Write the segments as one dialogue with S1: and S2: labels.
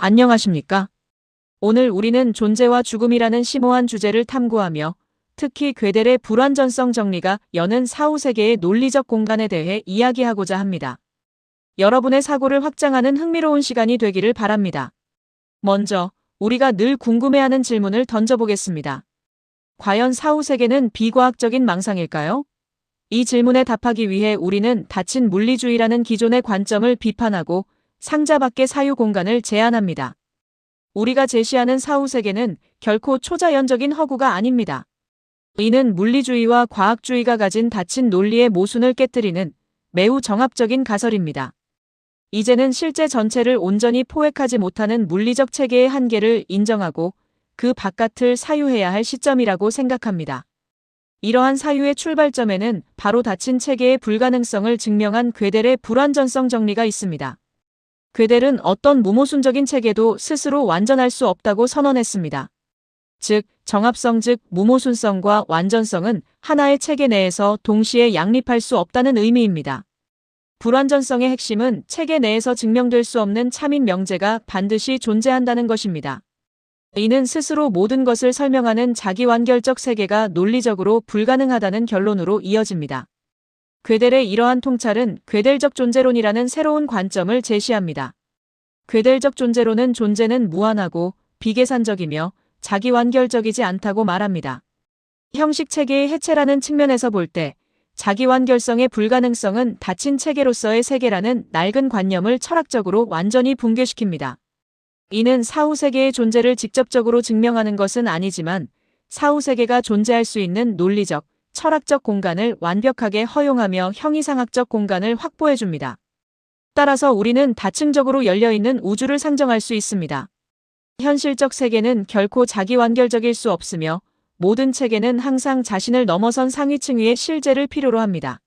S1: 안녕하십니까? 오늘 우리는 존재와 죽음이라는 심오한 주제를 탐구하며 특히 괴델의 불완전성 정리가 여는 사후세계의 논리적 공간에 대해 이야기하고자 합니다. 여러분의 사고를 확장하는 흥미로운 시간이 되기를 바랍니다. 먼저 우리가 늘 궁금해하는 질문을 던져보겠습니다. 과연 사후세계는 비과학적인 망상일까요? 이 질문에 답하기 위해 우리는 닫힌 물리주의라는 기존의 관점을 비판하고 상자 밖의 사유 공간을 제안합니다. 우리가 제시하는 사후세계는 결코 초자연적인 허구가 아닙니다. 이는 물리주의와 과학주의가 가진 닫힌 논리의 모순을 깨뜨리는 매우 정합적인 가설입니다. 이제는 실제 전체를 온전히 포획하지 못하는 물리적 체계의 한계를 인정하고 그 바깥을 사유해야 할 시점이라고 생각합니다. 이러한 사유의 출발점에는 바로 닫힌 체계의 불가능성을 증명한 괴델의 불완전성 정리가 있습니다. 괴델은 어떤 무모순적인 체계도 스스로 완전할 수 없다고 선언했습니다. 즉, 정합성 즉 무모순성과 완전성은 하나의 체계 내에서 동시에 양립할 수 없다는 의미입니다. 불완전성의 핵심은 체계 내에서 증명될 수 없는 참인 명제가 반드시 존재한다는 것입니다. 이는 스스로 모든 것을 설명하는 자기완결적 세계가 논리적으로 불가능하다는 결론으로 이어집니다. 괴델의 이러한 통찰은 괴델적 존재론이라는 새로운 관점을 제시합니다. 괴델적 존재론은 존재는 무한하고 비계산적이며 자기완결적이지 않다고 말합니다. 형식 체계의 해체라는 측면에서 볼 때 자기완결성의 불가능성은 닫힌 체계로서의 세계라는 낡은 관념을 철학적으로 완전히 붕괴시킵니다. 이는 사후세계의 존재를 직접적으로 증명하는 것은 아니지만 사후세계가 존재할 수 있는 논리적, 철학적 공간을 완벽하게 허용하며 형이상학적 공간을 확보해줍니다. 따라서 우리는 다층적으로 열려있는 우주를 상정할 수 있습니다. 현실적 세계는 결코 자기완결적일 수 없으며 모든 체계는 항상 자신을 넘어선 상위층위의 실제를 필요로 합니다.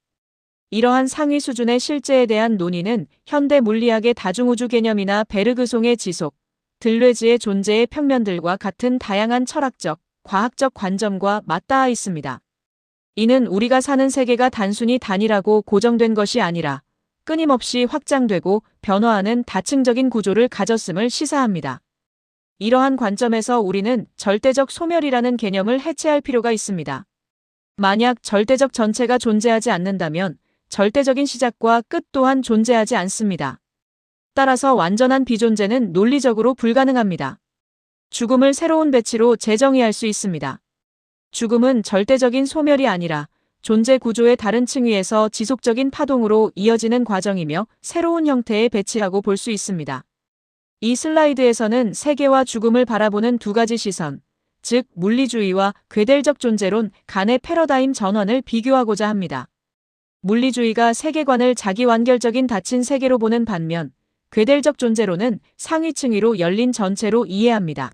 S1: 이러한 상위 수준의 실제에 대한 논의는 현대 물리학의 다중우주 개념이나 베르그송의 지속, 들뢰즈의 존재의 평면들과 같은 다양한 철학적, 과학적 관점과 맞닿아 있습니다. 이는 우리가 사는 세계가 단순히 단일하고 고정된 것이 아니라 끊임없이 확장되고 변화하는 다층적인 구조를 가졌음을 시사합니다. 이러한 관점에서 우리는 절대적 소멸이라는 개념을 해체할 필요가 있습니다. 만약 절대적 전체가 존재하지 않는다면 절대적인 시작과 끝 또한 존재하지 않습니다. 따라서 완전한 비존재는 논리적으로 불가능합니다. 죽음을 새로운 배치로 재정의할 수 있습니다. 죽음은 절대적인 소멸이 아니라 존재 구조의 다른 층위에서 지속적인 파동으로 이어지는 과정이며 새로운 형태의 배치라고 볼 수 있습니다. 이 슬라이드에서는 세계와 죽음을 바라보는 두 가지 시선, 즉 물리주의와 괴델적 존재론 간의 패러다임 전환을 비교하고자 합니다. 물리주의가 세계관을 자기완결적인 닫힌 세계로 보는 반면 괴델적 존재론은 상위층위로 열린 전체로 이해합니다.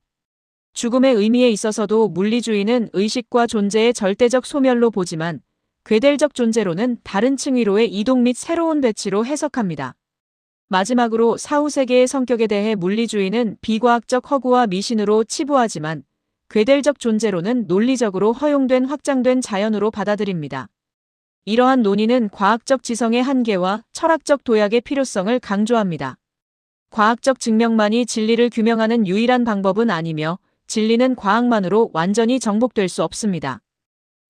S1: 죽음의 의미에 있어서도 물리주의는 의식과 존재의 절대적 소멸로 보지만 괴델적 존재론은 다른 층위로의 이동 및 새로운 배치로 해석합니다. 마지막으로 사후세계의 성격에 대해 물리주의는 비과학적 허구와 미신으로 치부하지만 괴델적 존재론은 논리적으로 허용된 확장된 자연으로 받아들입니다. 이러한 논의는 과학적 지성의 한계와 철학적 도약의 필요성을 강조합니다. 과학적 증명만이 진리를 규명하는 유일한 방법은 아니며 진리는 과학만으로 완전히 정복될 수 없습니다.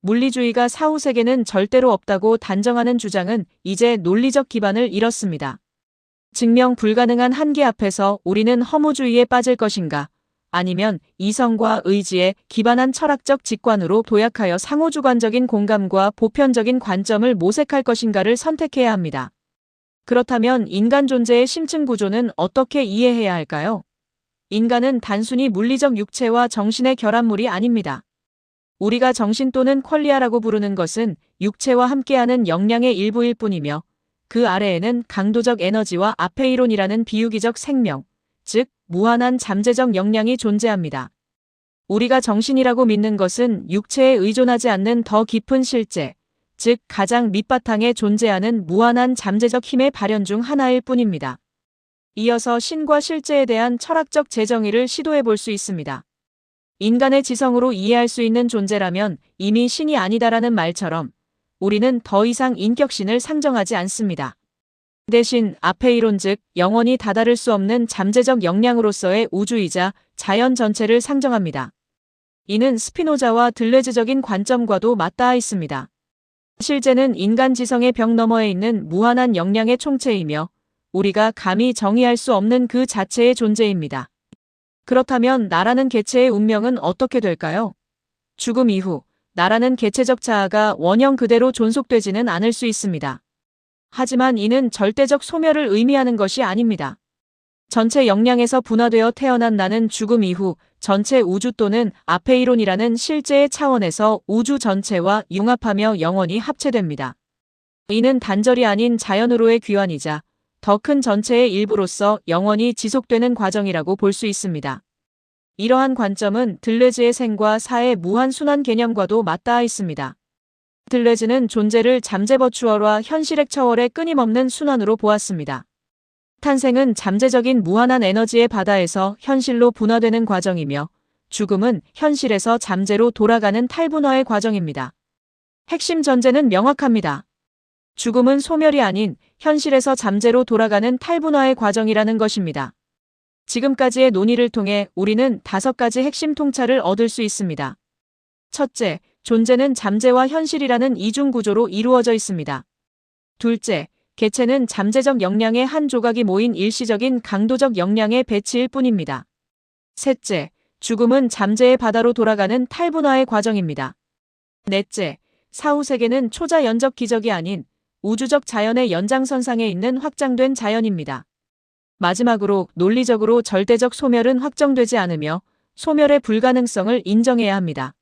S1: 물리주의가 사후세계는 절대로 없다고 단정하는 주장은 이제 논리적 기반을 잃었습니다. 증명 불가능한 한계 앞에서 우리는 허무주의에 빠질 것인가? 아니면 이성과 의지에 기반한 철학적 직관으로 도약하여 상호주관적인 공감과 보편적인 관점을 모색할 것인가를 선택해야 합니다. 그렇다면 인간 존재의 심층 구조는 어떻게 이해해야 할까요? 인간은 단순히 물리적 육체와 정신의 결합물이 아닙니다. 우리가 정신 또는 퀄리아라고 부르는 것은 육체와 함께하는 역량의 일부일 뿐이며 그 아래에는 강도적 에너지와 아페이론이라는 비유기적 생명, 즉 무한한 잠재적 역량이 존재합니다. 우리가 정신이라고 믿는 것은 육체에 의존하지 않는 더 깊은 실제, 즉 가장 밑바탕에 존재하는 무한한 잠재적 힘의 발현 중 하나일 뿐입니다. 이어서 신과 실제에 대한 철학적 재정의를 시도해 볼 수 있습니다. 인간의 지성으로 이해할 수 있는 존재라면 이미 신이 아니다라는 말처럼 우리는 더 이상 인격신을 상정하지 않습니다. 대신 아페이론 즉 영원히 다다를 수 없는 잠재적 역량으로서의 우주이자 자연 전체를 상정합니다. 이는 스피노자와 들레즈적인 관점과도 맞닿아 있습니다. 실제는 인간 지성의 벽 너머에 있는 무한한 역량의 총체이며 우리가 감히 정의할 수 없는 그 자체의 존재입니다. 그렇다면 나라는 개체의 운명은 어떻게 될까요? 죽음 이후 나라는 개체적 자아가 원형 그대로 존속되지는 않을 수 있습니다. 하지만 이는 절대적 소멸을 의미하는 것이 아닙니다. 전체 역량에서 분화되어 태어난 나는 죽음 이후 전체 우주 또는 아페이론이라는 실제의 차원에서 우주 전체와 융합하며 영원히 합체됩니다. 이는 단절이 아닌 자연으로의 귀환이자 더 큰 전체의 일부로서 영원히 지속되는 과정이라고 볼 수 있습니다. 이러한 관점은 들레즈의 생과 사의 무한순환 개념과도 맞닿아 있습니다. 들레즈는 존재를 잠재버추얼화 현실의 처월의 끊임없는 순환으로 보았습니다. 탄생은 잠재적인 무한한 에너지의 바다에서 현실로 분화되는 과정이며 죽음은 현실에서 잠재로 돌아가는 탈분화의 과정입니다. 핵심 전제는 명확합니다. 죽음은 소멸이 아닌 현실에서 잠재로 돌아가는 탈분화의 과정이라는 것입니다. 지금까지의 논의를 통해 우리는 5가지 핵심 통찰을 얻을 수 있습니다. 첫째, 존재는 잠재와 현실이라는 이중 구조로 이루어져 있습니다. 둘째, 개체는 잠재적 역량의 한 조각이 모인 일시적인 강도적 역량의 배치일 뿐입니다. 셋째, 죽음은 잠재의 바다로 돌아가는 탈분화의 과정입니다. 넷째, 사후세계는 초자연적 기적이 아닌 우주적 자연의 연장선상에 있는 확장된 자연입니다. 마지막으로 논리적으로 절대적 소멸은 확정되지 않으며 소멸의 불가능성을 인정해야 합니다.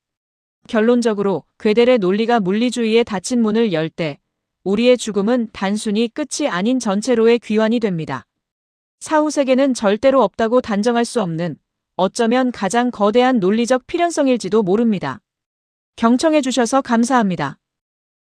S1: 결론적으로 괴델의 논리가 물리주의에 닫힌 문을 열 때 우리의 죽음은 단순히 끝이 아닌 전체로의 귀환이 됩니다. 사후세계는 절대로 없다고 단정할 수 없는 어쩌면 가장 거대한 논리적 필연성일지도 모릅니다. 경청해 주셔서 감사합니다.